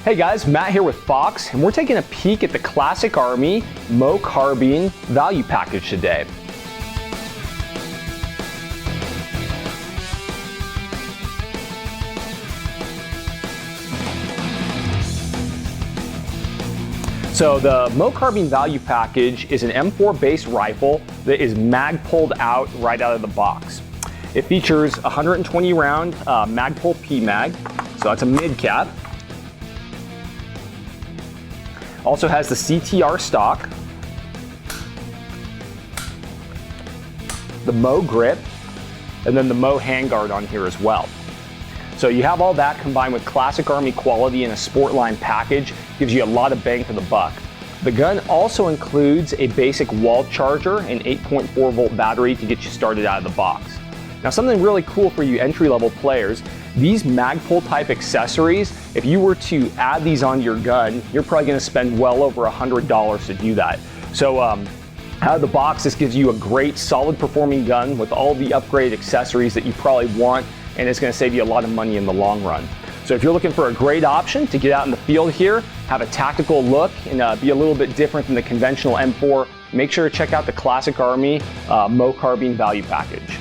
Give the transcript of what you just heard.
Hey guys, Matt here with Fox, and we're taking a peek at the Classic Army MOE Carbine value package today. So the MOE Carbine value package is an M4 based rifle that is mag-pulled out right out of the box. It features 120 round Magpul PMag, so that's a Midcap. Also has the CTR stock, the MOE Grip, and then the MOE Handguard on here as well. So you have all that combined with Classic Army quality in a sport line package, gives you a lot of bang for the buck. The gun also includes a basic wall charger and 8.4 volt battery to get you started out of the box. Now something really cool for you entry-level players, these Magpul type accessories, if you were to add these onto your gun, you're probably going to spend well over $100 to do that. So out of the box, this gives you a great solid performing gun with all the upgraded accessories that you probably want, and it's going to save you a lot of money in the long run. So if you're looking for a great option to get out in the field here, have a tactical look, and be a little bit different than the conventional M4, make sure to check out the Classic Army MOE Carbine value package.